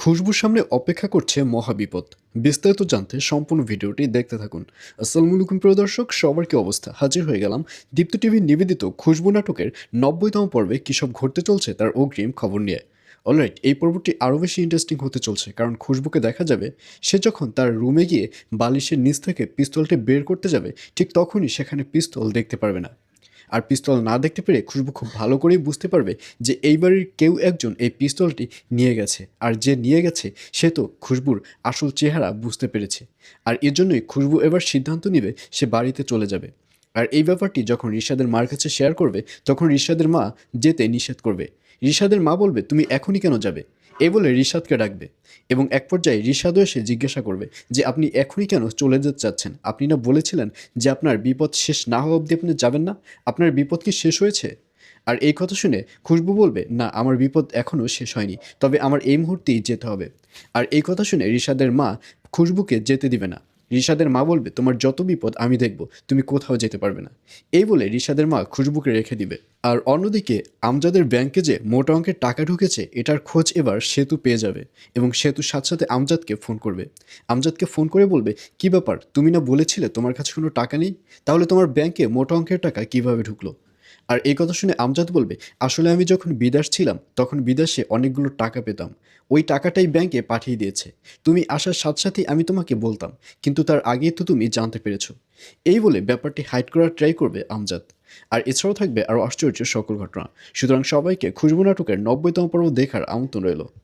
খুশবুর সামনে অপেক্ষা করছে মহাবিপদ। বিস্তারিত জানতে সম্পূর্ণ ভিডিওটি দেখতে থাকুন। আসসালামু আলাইকুম প্রিয় দর্শক, সবার কি অবস্থা? হাজির হয়ে গেলাম দীপ্ত টিভির নিবেদিত খুশবু নাটকের ৯০তম পর্বে কী সব ঘটতে চলছে তার অগ্রিম খবর নিয়ে। অলরাইট, এই পর্বটি আরও বেশি ইন্টারেস্টিং হতে চলছে, কারণ খুশবুকে দেখা যাবে সে যখন তার রুমে গিয়ে বালিশের নিচ থেকে পিস্তলটি বের করতে যাবে, ঠিক তখনই সেখানে পিস্তল দেখতে পারবে না। আর পিস্তল না দেখতে পেরে খুশবু খুব ভালো করেই বুঝতে পারবে যে এই বাড়ির কেউ একজন এই পিস্তলটি নিয়ে গেছে, আর যে নিয়ে গেছে সে তো খুশবুর আসল চেহারা বুঝতে পেরেছে। আর এর জন্যই খুশবু এবার সিদ্ধান্ত নেবে সে বাড়িতে চলে যাবে। আর এই ব্যাপারটি যখন রিশাদের মার কাছে শেয়ার করবে, তখন রিশাদের মা যেতে নিষেধ করবে। রিশাদের মা বলবে, তুমি এখনই কেন যাবে? এই বলে রিশাদকে ডাকবে এবং এক পর্যায়ে রিশাদও এসে জিজ্ঞাসা করবে যে আপনি এখনই কেন চলে যেতে চাচ্ছেন? আপনি না বলেছিলেন যে আপনার বিপদ শেষ না হওয়া অবধি আপনি যাবেন না? আপনার বিপদ কি শেষ হয়েছে? আর এই কথা শুনে খুশবু বলবে, না, আমার বিপদ এখনও শেষ হয়নি, তবে আমার এই মুহূর্তেই যেতে হবে। আর এই কথা শুনে রিশাদের মা খুশবুকে যেতে দিবে না। রিশাদের মা বলবে, তোমার যত বিপদ আমি দেখব, তুমি কোথাও যেতে পারবে না। এই বলে রিশাদের মা খুশবুকে রেখে দিবে। আর অন্যদিকে আমজাদের ব্যাংকে যে মোটা অঙ্কের টাকা ঢুকেছে এটার খোঁজ এবার সেতু পেয়ে যাবে এবং সেতুর সাথে সাথে আমজাদকে ফোন করবে। আমজাদকে ফোন করে বলবে, কি ব্যাপার, তুমি না বলেছিলে তোমার কাছে কোনো টাকা নেই? তাহলে তোমার ব্যাংকে মোটা অঙ্কের টাকা কিভাবে ঢুকলো? আর এই কথা শুনে আমজাদ বলবে, আসলে আমি যখন বিদেশ ছিলাম তখন বিদেশে অনেকগুলো টাকা পেতাম, ওই টাকাটাই ব্যাংকে পাঠিয়ে দিয়েছে। তুমি আসার সাথে সাথেই আমি তোমাকে বলতাম, কিন্তু তার আগেই তো তুমি জানতে পেরেছো। এই বলে ব্যাপারটি হাইড করার ট্রাই করবে আমজাদ। আর এছাড়াও থাকবে আরও আশ্চর্য সকল ঘটনা। সুতরাং সবাইকে খুশবু নাটকের ৯০তম পর্ব দেখার আমন্ত্রণ রইল।